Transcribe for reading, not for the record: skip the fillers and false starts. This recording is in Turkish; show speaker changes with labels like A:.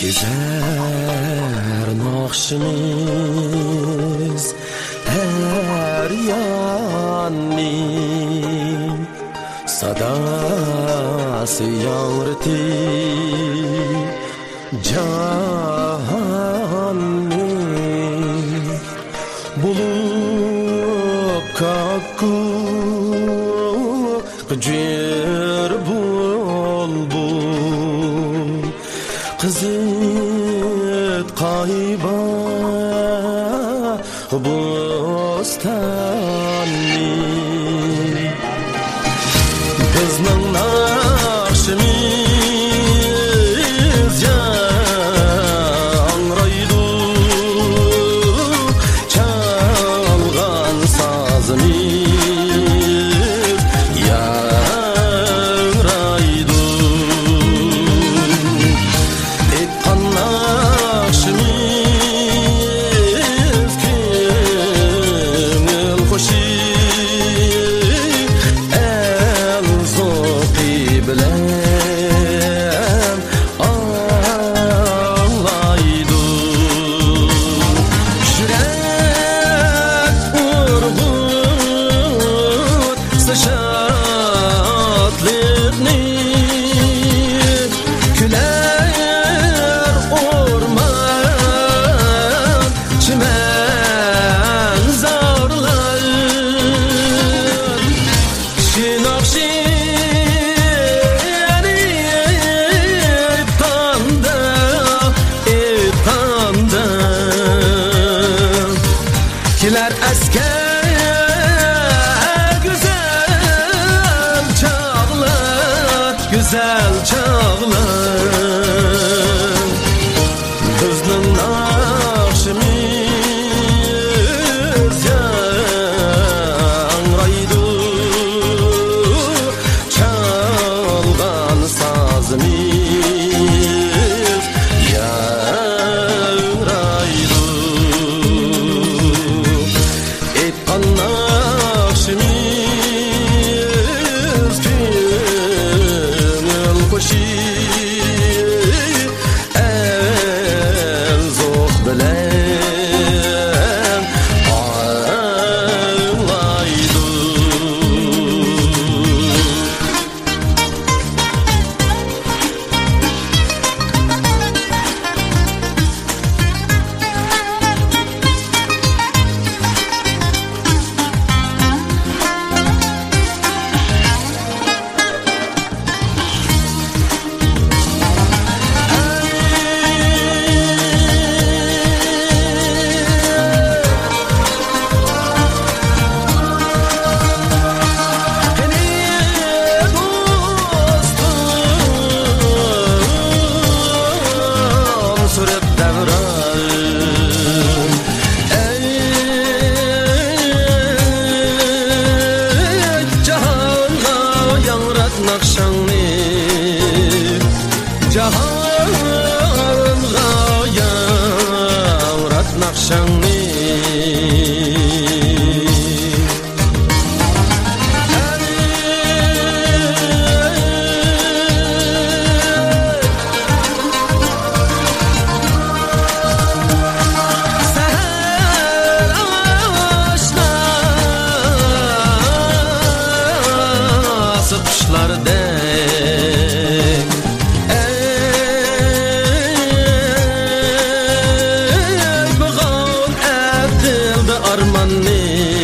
A: Gezer nakşimiz her yanni sadası yağrıtı canni bulup kakku gıcır bulbul Kızıt kayba bostanni Kızның nakşimiz yangraydı çalgan sazımız yangraydı etkan nakşimiz köngül hoşi el zoqi bilen ağlaydı yürek urgut sışatlıkni küler orman çimen zarlar şinakşini iptanda kiler asker güzel çağlar Kızның nakşimiz yangraydı çalgan sazımız yangraydı etkan nakşimiz köngül hoşi el zoq bilen ağlaydı Cahanға яңрат нақшаңны Seher ağaçlar sıkışlardek armanni